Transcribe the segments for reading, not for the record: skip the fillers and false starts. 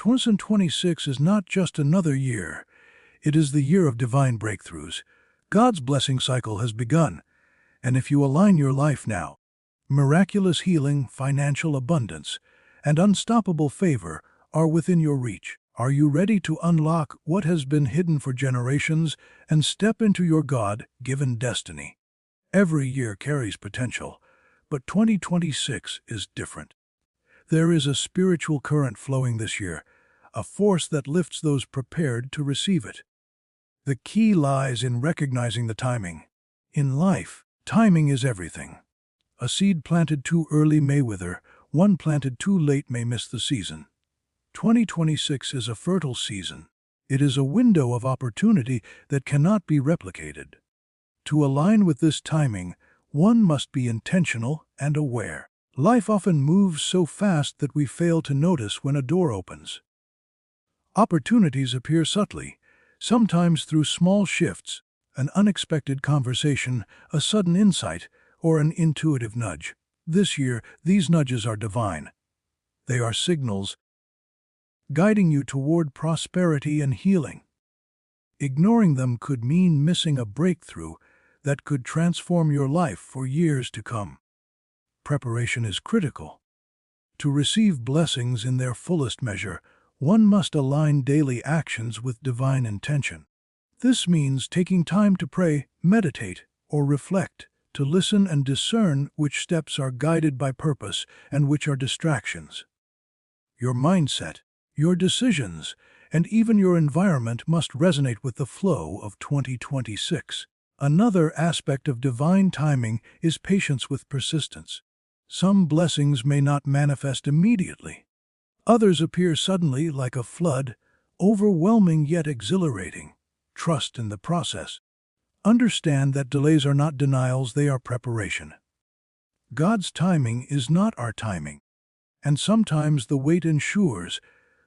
2026 is not just another year. It is the year of divine breakthroughs. God's blessing cycle has begun, and if you align your life now, miraculous healing, financial abundance, and unstoppable favor are within your reach. Are you ready to unlock what has been hidden for generations and step into your God-given destiny? Every year carries potential, but 2026 is different. There is a spiritual current flowing this year, a force that lifts those prepared to receive it. The key lies in recognizing the timing. In life, timing is everything. A seed planted too early may wither, one planted too late may miss the season. 2026 is a fertile season. It is a window of opportunity that cannot be replicated. To align with this timing, one must be intentional and aware. Life often moves so fast that we fail to notice when a door opens. Opportunities appear subtly, sometimes through small shifts, an unexpected conversation, a sudden insight, or an intuitive nudge. This year, these nudges are divine. They are signals guiding you toward prosperity and healing. Ignoring them could mean missing a breakthrough that could transform your life for years to come. Preparation is critical. To receive blessings in their fullest measure, one must align daily actions with divine intention. This means taking time to pray, meditate, or reflect, to listen and discern which steps are guided by purpose and which are distractions. Your mindset, your decisions, and even your environment must resonate with the flow of 2026. Another aspect of divine timing is patience with persistence. Some blessings may not manifest immediately. Others appear suddenly like a flood, overwhelming yet exhilarating. Trust in the process. Understand that delays are not denials, they are preparation. God's timing is not our timing, and sometimes the wait ensures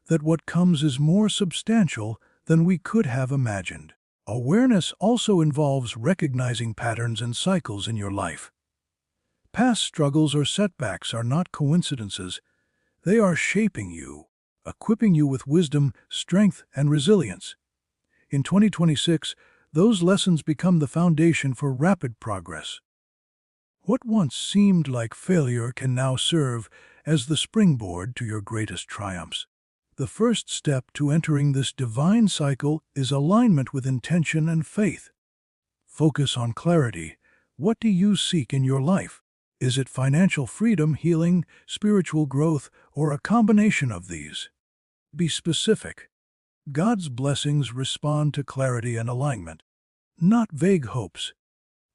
that what comes is more substantial than we could have imagined. Awareness also involves recognizing patterns and cycles in your life. Past struggles or setbacks are not coincidences. They are shaping you, equipping you with wisdom, strength, and resilience. In 2026, those lessons become the foundation for rapid progress. What once seemed like failure can now serve as the springboard to your greatest triumphs. The first step to entering this divine cycle is alignment with intention and faith. Focus on clarity. What do you seek in your life? Is it financial freedom, healing, spiritual growth, or a combination of these? Be specific. God's blessings respond to clarity and alignment, not vague hopes.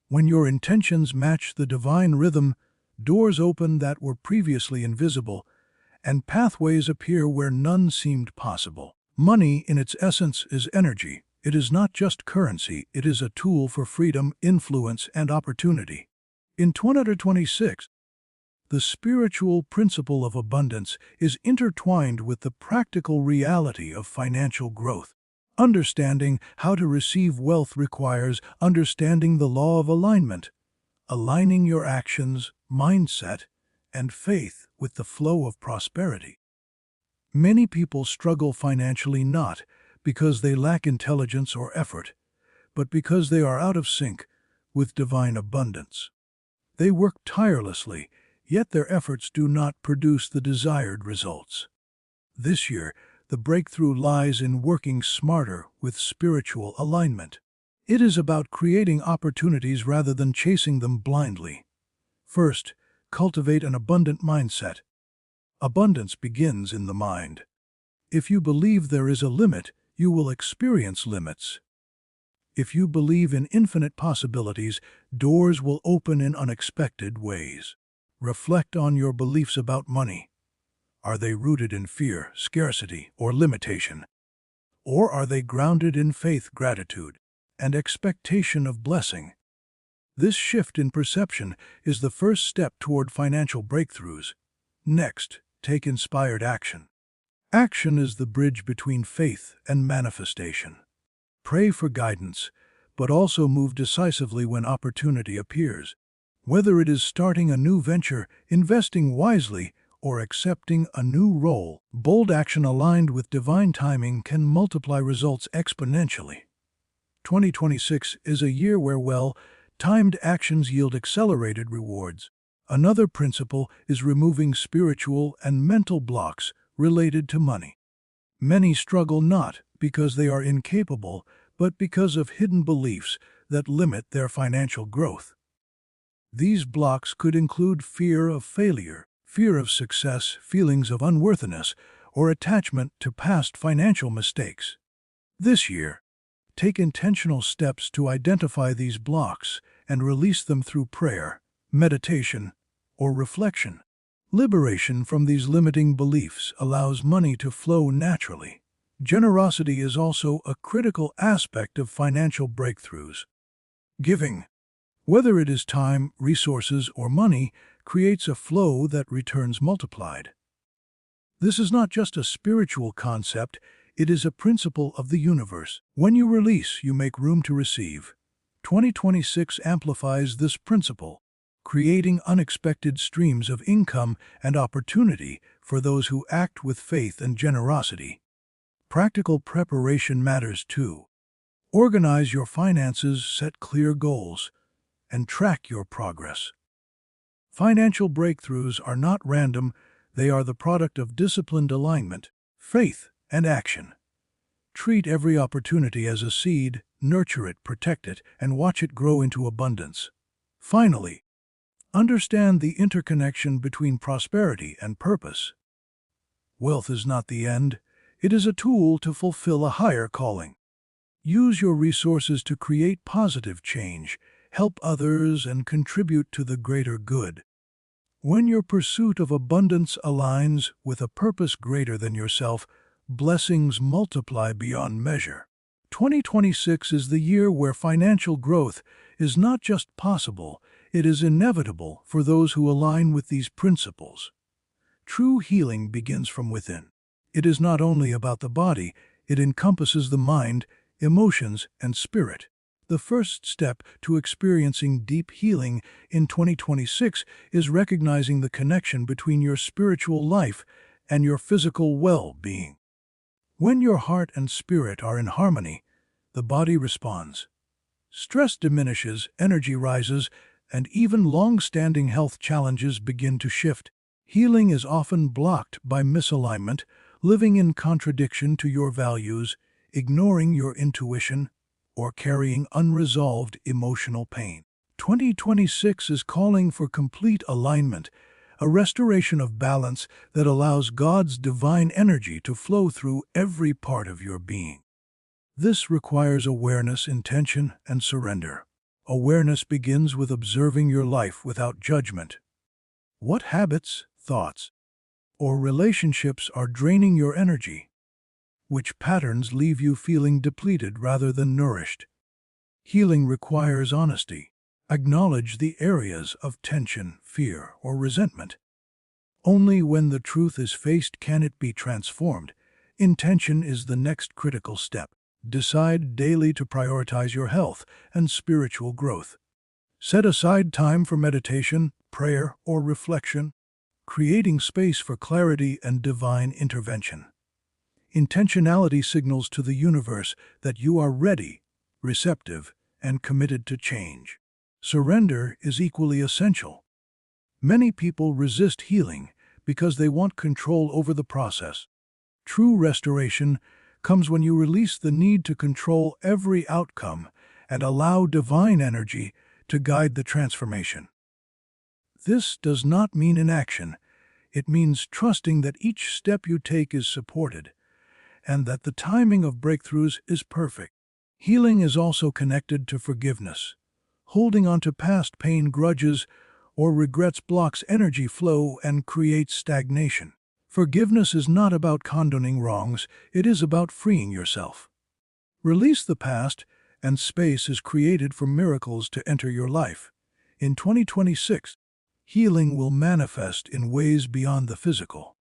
When your intentions match the divine rhythm, doors open that were previously invisible, and pathways appear where none seemed possible. Money, in its essence, is energy. It is not just currency, it is a tool for freedom, influence, and opportunity. In 2026, the spiritual principle of abundance is intertwined with the practical reality of financial growth. Understanding how to receive wealth requires understanding the law of alignment, aligning your actions, mindset, and faith with the flow of prosperity. Many people struggle financially not because they lack intelligence or effort, but because they are out of sync with divine abundance. They work tirelessly, yet their efforts do not produce the desired results. This year, the breakthrough lies in working smarter with spiritual alignment. It is about creating opportunities rather than chasing them blindly. First, cultivate an abundant mindset. Abundance begins in the mind. If you believe there is a limit, you will experience limits. If you believe in infinite possibilities, doors will open in unexpected ways. Reflect on your beliefs about money. Are they rooted in fear, scarcity, or limitation? Or are they grounded in faith, gratitude, and expectation of blessing? This shift in perception is the first step toward financial breakthroughs. Next, take inspired action. Action is the bridge between faith and manifestation. Pray for guidance, but also move decisively when opportunity appears. Whether it is starting a new venture, investing wisely, or accepting a new role. Bold action aligned with divine timing can multiply results exponentially. 2026 is a year where well-timed actions yield accelerated rewards. Another principle is removing spiritual and mental blocks related to money. Many struggle not because they are incapable, but because of hidden beliefs that limit their financial growth. These blocks could include fear of failure, fear of success, feelings of unworthiness, or attachment to past financial mistakes. This year, take intentional steps to identify these blocks and release them through prayer, meditation, or reflection. Liberation from these limiting beliefs allows money to flow naturally. Generosity is also a critical aspect of financial breakthroughs. Giving, whether it is time, resources, or money, creates a flow that returns multiplied. This is not just a spiritual concept, it is a principle of the universe. When you release, you make room to receive. 2026 amplifies this principle, creating unexpected streams of income and opportunity for those who act with faith and generosity. Practical preparation matters too. Organize your finances, set clear goals, and track your progress. Financial breakthroughs are not random, they are the product of disciplined alignment, faith, and action. Treat every opportunity as a seed, nurture it, protect it, and watch it grow into abundance. Finally, understand the interconnection between prosperity and purpose. Wealth is not the end, it is a tool to fulfill a higher calling. Use your resources to create positive change, help others, and contribute to the greater good. When your pursuit of abundance aligns with a purpose greater than yourself, blessings multiply beyond measure. 2026 is the year where financial growth is not just possible, it is inevitable for those who align with these principles. True healing begins from within. It is not only about the body, it encompasses the mind, emotions, and spirit. The first step to experiencing deep healing in 2026 is recognizing the connection between your spiritual life and your physical well-being. When your heart and spirit are in harmony, the body responds. Stress diminishes, energy rises, and even long-standing health challenges begin to shift. Healing is often blocked by misalignment, living in contradiction to your values, ignoring your intuition, or carrying unresolved emotional pain. 2026 is calling for complete alignment, a restoration of balance that allows God's divine energy to flow through every part of your being. This requires awareness, intention, and surrender. Awareness begins with observing your life without judgment. What habits, thoughts, or relationships are draining your energy? Which patterns leave you feeling depleted rather than nourished? Healing requires honesty. Acknowledge the areas of tension, fear, or resentment. Only when the truth is faced can it be transformed. Intention is the next critical step. Decide daily to prioritize your health and spiritual growth. Set aside time for meditation, prayer, or reflection, creating space for clarity and divine intervention. Intentionality signals to the universe that you are ready, receptive, and committed to change. Surrender is equally essential. Many people resist healing because they want control over the process. True restoration comes when you release the need to control every outcome and allow divine energy to guide the transformation. This does not mean inaction. It means trusting that each step you take is supported, and that the timing of breakthroughs is perfect. Healing is also connected to forgiveness. Holding on to past pain, grudges, or regrets blocks energy flow and creates stagnation. Forgiveness is not about condoning wrongs, it is about freeing yourself. Release the past, and space is created for miracles to enter your life. In 2026, healing will manifest in ways beyond the physical.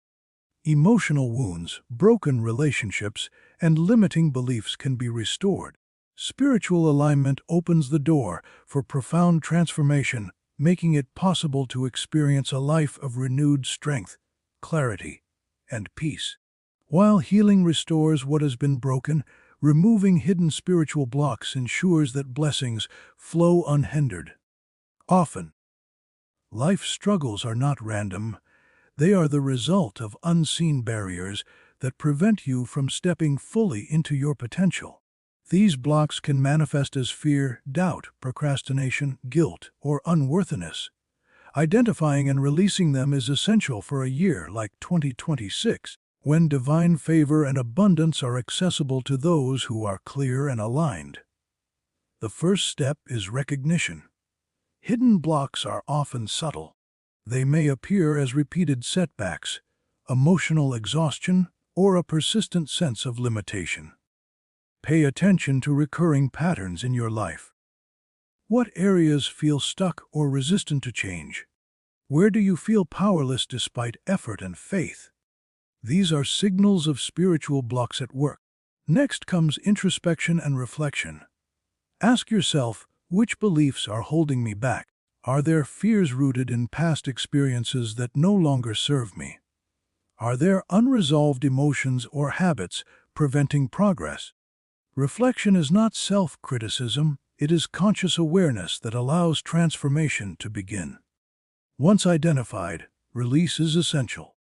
Emotional wounds, broken relationships, and limiting beliefs can be restored. Spiritual alignment opens the door for profound transformation, making it possible to experience a life of renewed strength, clarity, and peace. While healing restores what has been broken, removing hidden spiritual blocks ensures that blessings flow unhindered. Often, life struggles are not random. They are the result of unseen barriers that prevent you from stepping fully into your potential. These blocks can manifest as fear, doubt, procrastination, guilt, or unworthiness. Identifying and releasing them is essential for a year like 2026, when divine favor and abundance are accessible to those who are clear and aligned. The first step is recognition. Hidden blocks are often subtle. They may appear as repeated setbacks, emotional exhaustion, or a persistent sense of limitation. Pay attention to recurring patterns in your life. What areas feel stuck or resistant to change? Where do you feel powerless despite effort and faith? These are signals of spiritual blocks at work. Next comes introspection and reflection. Ask yourself, which beliefs are holding me back? Are there fears rooted in past experiences that no longer serve me? Are there unresolved emotions or habits preventing progress? Reflection is not self-criticism, it is conscious awareness that allows transformation to begin. Once identified, release is essential.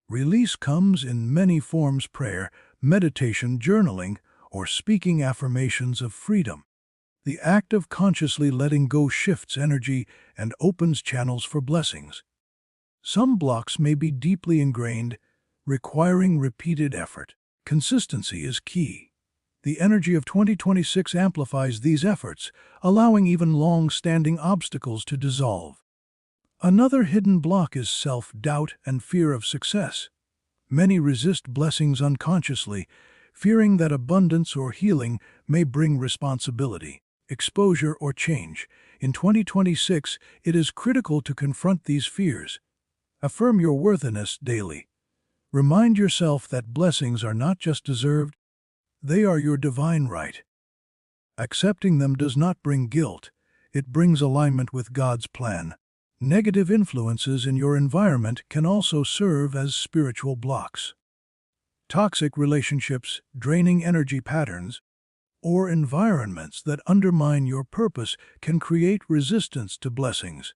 Release comes in many forms: prayer, meditation, journaling, or speaking affirmations of freedom. The act of consciously letting go shifts energy and opens channels for blessings. Some blocks may be deeply ingrained, requiring repeated effort. Consistency is key. The energy of 2026 amplifies these efforts, allowing even long-standing obstacles to dissolve. Another hidden block is self-doubt and fear of success. Many resist blessings unconsciously, fearing that abundance or healing may bring responsibility, exposure, or change. In 2026, it is critical to confront these fears. Affirm your worthiness daily. Remind yourself that blessings are not just deserved, they are your divine right. Accepting them does not bring guilt, it brings alignment with God's plan. Negative influences in your environment can also serve as spiritual blocks. Toxic relationships, draining energy patterns, or environments that undermine your purpose can create resistance to blessings.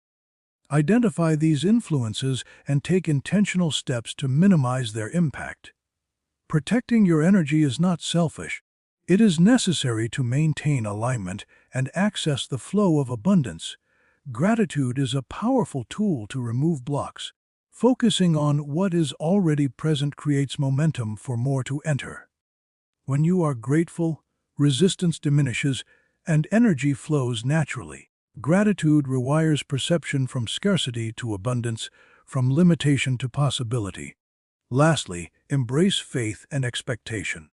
Identify these influences and take intentional steps to minimize their impact. Protecting your energy is not selfish. It is necessary to maintain alignment and access the flow of abundance. Gratitude is a powerful tool to remove blocks. Focusing on what is already present creates momentum for more to enter. When you are grateful, resistance diminishes and energy flows naturally. Gratitude rewires perception from scarcity to abundance, from limitation to possibility. Lastly, embrace faith and expectation.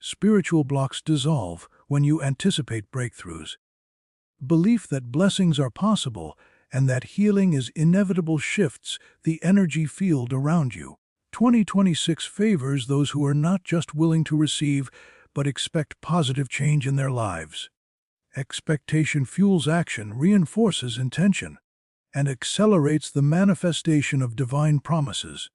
Spiritual blocks dissolve when you anticipate breakthroughs. Belief that blessings are possible and that healing is inevitable shifts the energy field around you. 2026 favors those who are not just willing to receive, but expect positive change in their lives. Expectation fuels action, reinforces intention, and accelerates the manifestation of divine promises.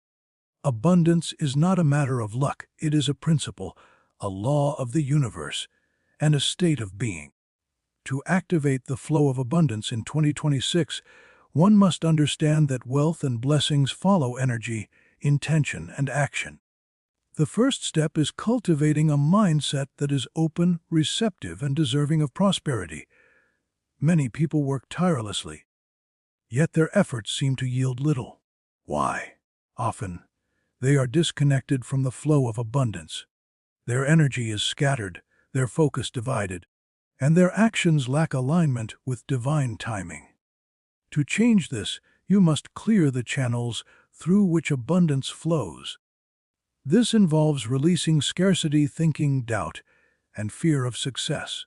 Abundance is not a matter of luck, it is a principle, a law of the universe, and a state of being. To activate the flow of abundance in 2026, one must understand that wealth and blessings follow energy, intention, and action. The first step is cultivating a mindset that is open, receptive, and deserving of prosperity. Many people work tirelessly, yet their efforts seem to yield little. Why? Often, they are disconnected from the flow of abundance. Their energy is scattered, their focus divided, and their actions lack alignment with divine timing. To change this, you must clear the channels through which abundance flows. This involves releasing scarcity thinking, doubt, and fear of success.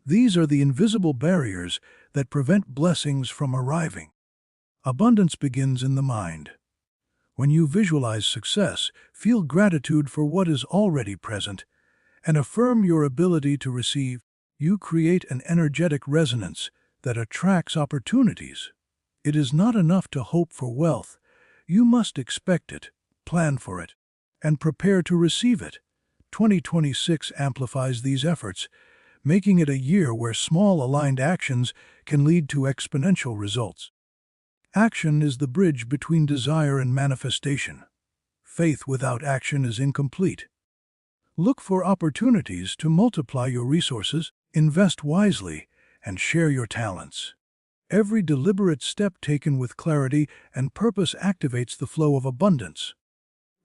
These are the invisible barriers that prevent blessings from arriving. Abundance begins in the mind. When you visualize success, feel gratitude for what is already present, and affirm your ability to receive, you create an energetic resonance that attracts opportunities. It is not enough to hope for wealth, you must expect it. plan for it, and prepare to receive it. 2026 amplifies these efforts, making it a year where small aligned actions can lead to exponential results. Action is the bridge between desire and manifestation. Faith without action is incomplete. Look for opportunities to multiply your resources, invest wisely, and share your talents. Every deliberate step taken with clarity and purpose activates the flow of abundance.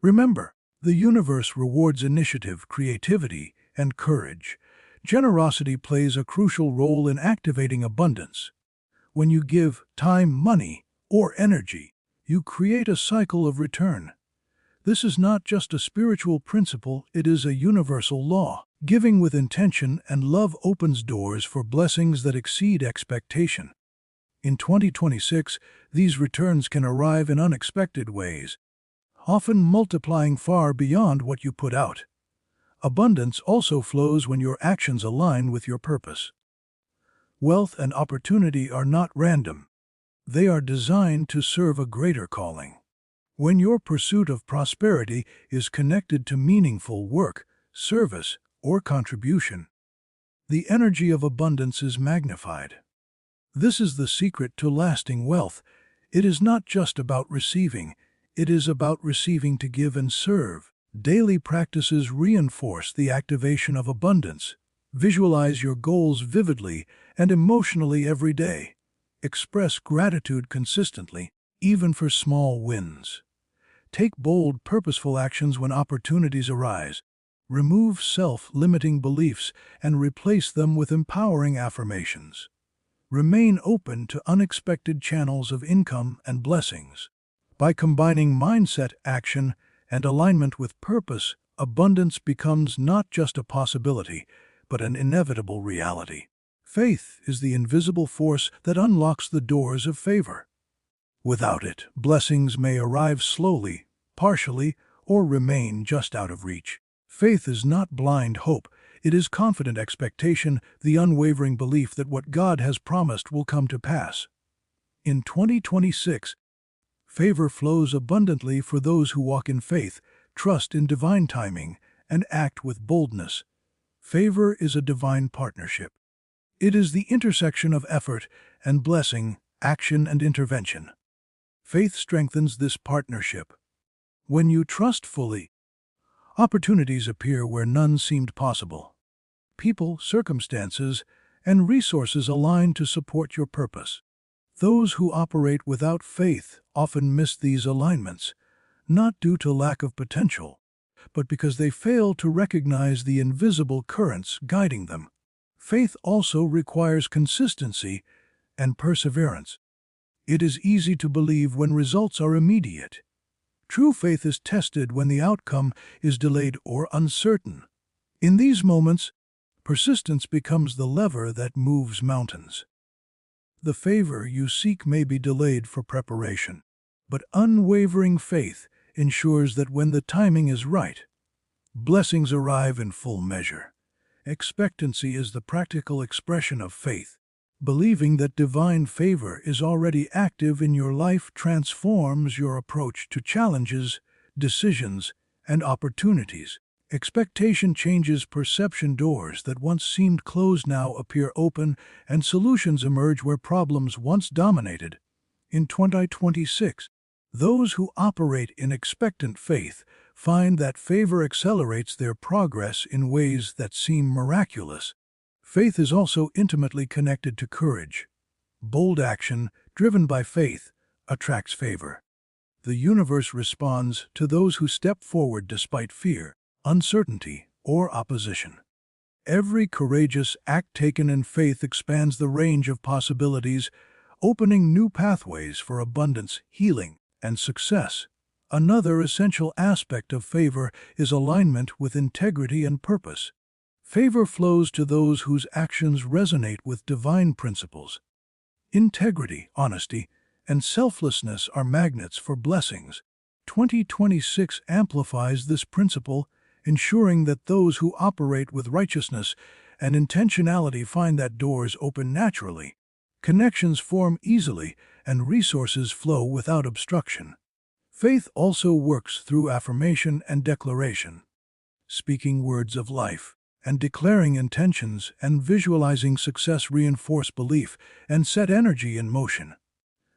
Remember, the universe rewards initiative, creativity, and courage. Generosity plays a crucial role in activating abundance. When you give time, money, or energy, you create a cycle of return. This is not just a spiritual principle, it is a universal law. Giving with intention and love opens doors for blessings that exceed expectation. In 2026, these returns can arrive in unexpected ways, often multiplying far beyond what you put out. Abundance also flows when your actions align with your purpose. Wealth and opportunity are not random. They are designed to serve a greater calling. When your pursuit of prosperity is connected to meaningful work, service, or contribution, the energy of abundance is magnified. This is the secret to lasting wealth. It is not just about receiving, it is about receiving to give and serve. Daily practices reinforce the activation of abundance. Visualize your goals vividly and emotionally every day. Express gratitude consistently, even for small wins. Take bold, purposeful actions when opportunities arise. Remove self-limiting beliefs and replace them with empowering affirmations. Remain open to unexpected channels of income and blessings. By combining mindset, action, and alignment with purpose, abundance becomes not just a possibility, but an inevitable reality. Faith is the invisible force that unlocks the doors of favor. Without it, blessings may arrive slowly, partially, or remain just out of reach. Faith is not blind hope, it is confident expectation, the unwavering belief that what God has promised will come to pass. In 2026, favor flows abundantly for those who walk in faith, trust in divine timing, and act with boldness. Favor is a divine partnership. It is the intersection of effort and blessing, action and intervention. Faith strengthens this partnership. When you trust fully, opportunities appear where none seemed possible. People, circumstances, and resources align to support your purpose. Those who operate without faith often miss these alignments, not due to lack of potential, but because they fail to recognize the invisible currents guiding them. Faith also requires consistency and perseverance. It is easy to believe when results are immediate. True faith is tested when the outcome is delayed or uncertain. In these moments, persistence becomes the lever that moves mountains. The favor you seek may be delayed for preparation, but unwavering faith ensures that when the timing is right, blessings arrive in full measure. Expectancy is the practical expression of faith. Believing that divine favor is already active in your life transforms your approach to challenges, decisions, and opportunities. Expectation changes perception. Doors that once seemed closed now appear open, and solutions emerge where problems once dominated. In 2026, those who operate in expectant faith find that favor accelerates their progress in ways that seem miraculous. Faith is also intimately connected to courage. Bold action, driven by faith, attracts favor. The universe responds to those who step forward despite fear, uncertainty, or opposition. Every courageous act taken in faith expands the range of possibilities, opening new pathways for abundance, healing, and success. Another essential aspect of favor is alignment with integrity and purpose. Favor flows to those whose actions resonate with divine principles. Integrity, honesty, and selflessness are magnets for blessings. 2026 amplifies this principle, ensuring that those who operate with righteousness and intentionality find that doors open naturally. Connections form easily, and resources flow without obstruction. Faith also works through affirmation and declaration, speaking words of life, and declaring intentions and visualizing success reinforce belief and set energy in motion.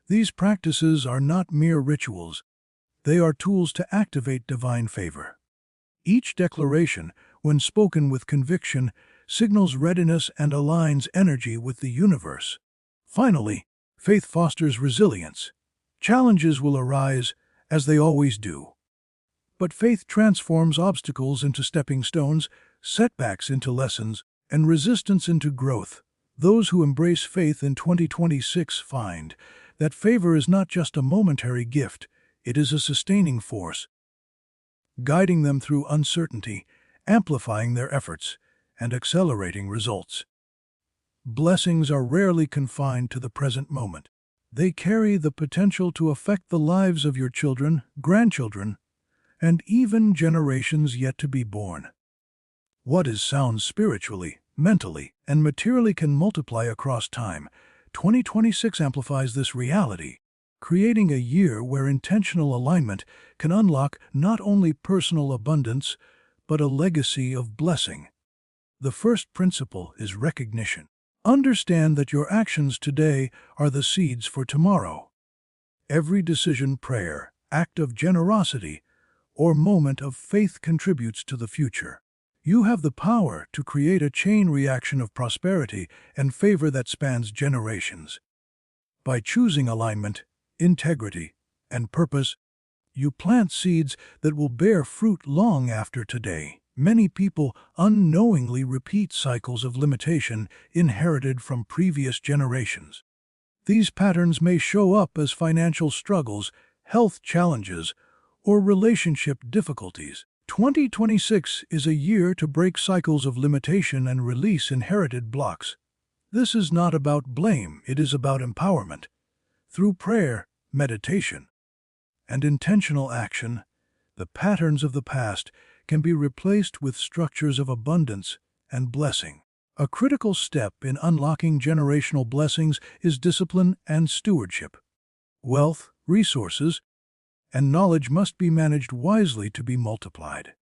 These practices are not mere rituals, they are tools to activate divine favor. Each declaration, when spoken with conviction, signals readiness and aligns energy with the universe. Finally, faith fosters resilience. Challenges will arise, as they always do. But faith transforms obstacles into stepping stones, setbacks into lessons, and resistance into growth. Those who embrace faith in 2026 find that favor is not just a momentary gift, it is a sustaining force, guiding them through uncertainty, amplifying their efforts, and accelerating results. Blessings are rarely confined to the present moment. They carry the potential to affect the lives of your children, grandchildren, and even generations yet to be born. What is sound spiritually, mentally, and materially can multiply across time. 2026 amplifies this reality, creating a year where intentional alignment can unlock not only personal abundance, but a legacy of blessing. The first principle is recognition. Understand that your actions today are the seeds for tomorrow. Every decision, prayer, act of generosity, or moment of faith contributes to the future. You have the power to create a chain reaction of prosperity and favor that spans generations. By choosing alignment, integrity, and purpose, you plant seeds that will bear fruit long after today. Many people unknowingly repeat cycles of limitation inherited from previous generations. These patterns may show up as financial struggles, health challenges, or relationship difficulties. 2026 is a year to break cycles of limitation and release inherited blocks. This is not about blame, it is about empowerment. Through prayer, meditation, and intentional action, the patterns of the past can be replaced with structures of abundance and blessing. A critical step in unlocking generational blessings is discipline and stewardship. Wealth, resources, and knowledge must be managed wisely to be multiplied.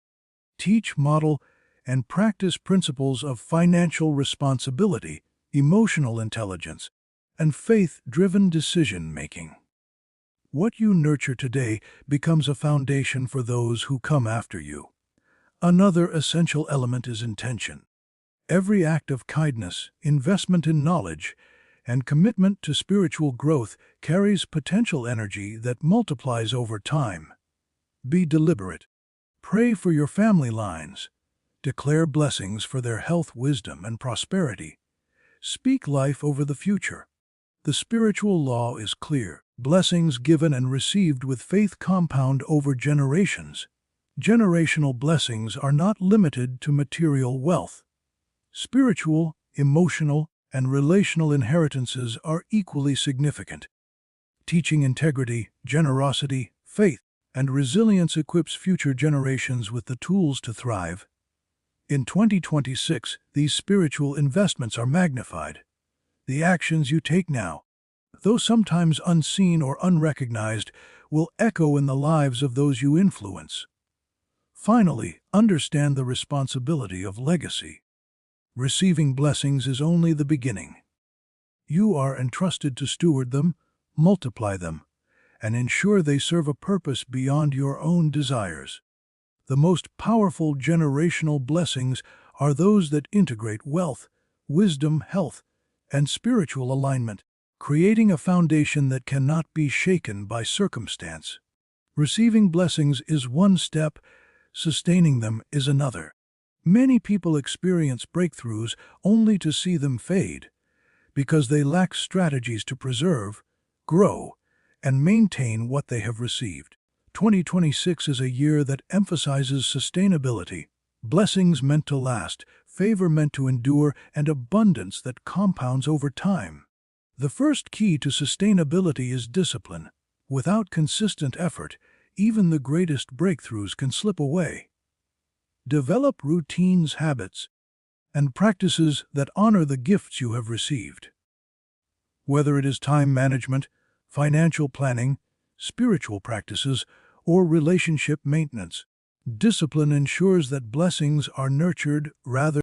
Teach, model, and practice principles of financial responsibility, emotional intelligence, and faith-driven decision-making. What you nurture today becomes a foundation for those who come after you. Another essential element is intention. Every act of kindness, investment in knowledge, and commitment to spiritual growth carries potential energy that multiplies over time. Be deliberate. Pray for your family lines. Declare blessings for their health, wisdom, and prosperity. Speak life over the future. The spiritual law is clear. Blessings given and received with faith compound over generations. Generational blessings are not limited to material wealth. Spiritual, emotional, and relational inheritances are equally significant. Teaching integrity, generosity, faith, and resilience equips future generations with the tools to thrive. In 2026, these spiritual investments are magnified. The actions you take now, though sometimes unseen or unrecognized, will echo in the lives of those you influence. Finally, understand the responsibility of legacy. Receiving blessings is only the beginning. You are entrusted to steward them, multiply them, and ensure they serve a purpose beyond your own desires. The most powerful generational blessings are those that integrate wealth, wisdom, health, and spiritual alignment, creating a foundation that cannot be shaken by circumstance. Receiving blessings is one step, sustaining them is another. Many people experience breakthroughs only to see them fade, because they lack strategies to preserve, grow, and maintain what they have received. 2026 is a year that emphasizes sustainability, blessings meant to last, favor meant to endure, and abundance that compounds over time. The first key to sustainability is discipline. Without consistent effort, even the greatest breakthroughs can slip away. Develop routines, habits, and practices that honor the gifts you have received. Whether it is time management, financial planning, spiritual practices, or relationship maintenance. Discipline ensures that blessings are nurtured rather